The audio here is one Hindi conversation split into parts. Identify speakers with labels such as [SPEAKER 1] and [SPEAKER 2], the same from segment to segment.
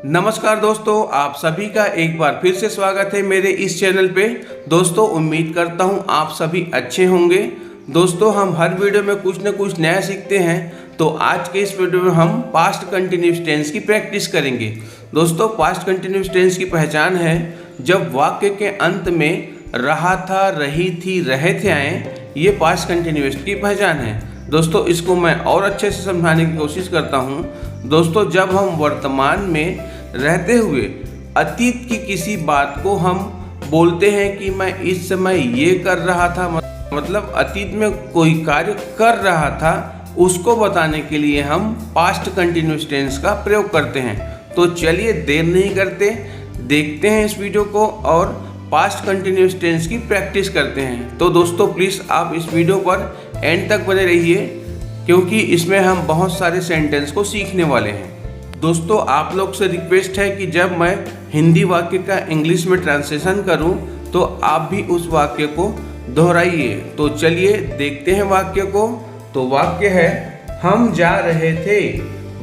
[SPEAKER 1] नमस्कार दोस्तों, आप सभी का एक बार फिर से स्वागत है मेरे इस चैनल पे। दोस्तों उम्मीद करता हूँ आप सभी अच्छे होंगे। दोस्तों हम हर वीडियो में कुछ न कुछ नया सीखते हैं, तो आज के इस वीडियो में हम पास्ट कंटिन्यूअस टेंस की प्रैक्टिस करेंगे। दोस्तों पास्ट कंटिन्यूअस टेंस की पहचान है जब वाक्य के अंत में रहा था, रही थी, रहे थे आए, ये पास्ट कंटिन्यूअस की पहचान है। दोस्तों इसको मैं और अच्छे से समझाने की कोशिश करता हूँ। दोस्तों जब हम वर्तमान में रहते हुए अतीत की किसी बात को हम बोलते हैं कि मैं इस समय ये कर रहा था, मतलब अतीत में कोई कार्य कर रहा था, उसको बताने के लिए हम पास्ट कंटिन्यूअस टेंस का प्रयोग करते हैं। तो चलिए देर नहीं करते, देखते हैं इस वीडियो को और पास्ट कंटिन्यूअस टेंस की प्रैक्टिस करते हैं। तो दोस्तों प्लीज़ आप इस वीडियो पर एंड तक बने रहिए, क्योंकि इसमें हम बहुत सारे सेंटेंस को सीखने वाले हैं। दोस्तों आप लोग से रिक्वेस्ट है कि जब मैं हिंदी वाक्य का इंग्लिश में ट्रांसलेशन करूं तो आप भी उस वाक्य को दोहराइए। तो चलिए देखते हैं वाक्य को। तो वाक्य है हम जा रहे थे,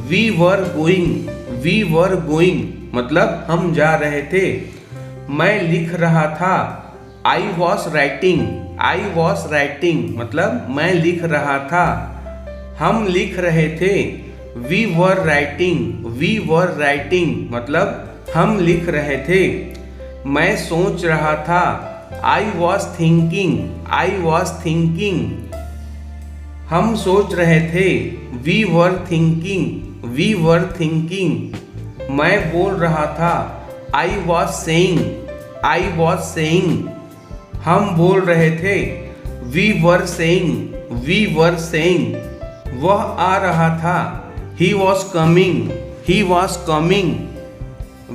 [SPEAKER 1] we were going, we were going मतलब हम जा रहे थे। मैं लिख रहा था, I was writing, I was writing मतलब मैं लिख रहा था। हम लिख रहे थे, we were writing, we were writing मतलब हम लिख रहे थे। मैं सोच रहा था, I was thinking, I was thinking हम सोच रहे थे, we were thinking, we were thinking. मैं बोल रहा था, I was saying, I was saying हम बोल रहे थे, we were saying, we were saying. वह आ रहा था, he was coming, he was coming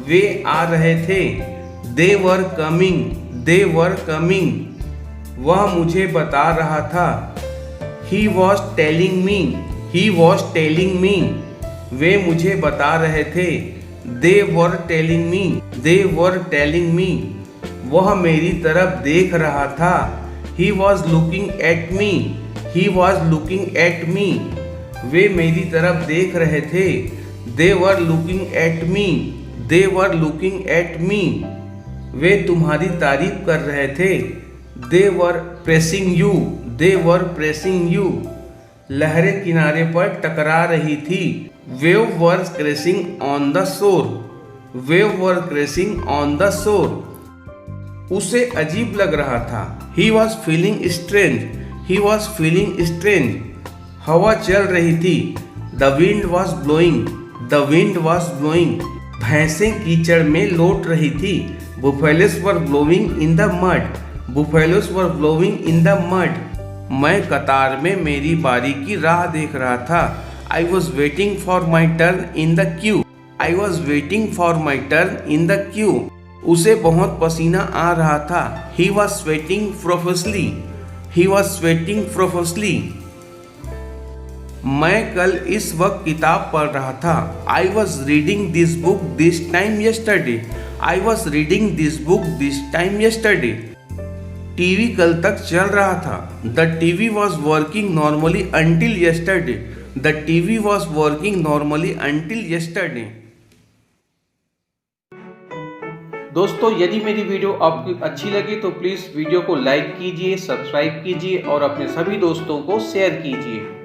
[SPEAKER 1] वे आ रहे थे, they were coming, they were coming। वह मुझे बता रहा था, he was telling me, he was telling me वे मुझे बता रहे थे, they were telling me, they were telling me। वह मेरी तरफ देख रहा था, he was looking at me, he was looking at me वे मेरी तरफ देख रहे थे, they were looking at me, they were looking at me वे तुम्हारी तारीफ कर रहे थे, they were praising you, they were praising you। लहरें किनारे पर टकरा रही थी, wave were crashing on the shore, wave were crashing on the shore। उसे अजीब लग रहा था, he was feeling strange, he was feeling strange हवा चल रही थी, the wind was blowing, the wind was blowing भैंसें कीचड़ में लौट रही थी, buffaloes were blowing in the mud, buffaloes were blowing in the mud. मैं कतार में मेरी बारी की राह देख रहा था, I was waiting for my turn in the queue, I was waiting for my turn in the queue. उसे बहुत पसीना आ रहा था, he was sweating profusely, he was sweating profusely. मैं कल इस वक्त किताब पढ़ रहा था, I was reading this book this time yesterday, I was reading this book this time yesterday. TV कल तक चल रहा था, the TV was working normally until yesterday, the TV was working normally until yesterday. दोस्तों यदि मेरी वीडियो आपको अच्छी लगी तो प्लीज़ वीडियो को लाइक कीजिए, सब्सक्राइब कीजिए और अपने सभी दोस्तों को शेयर कीजिए।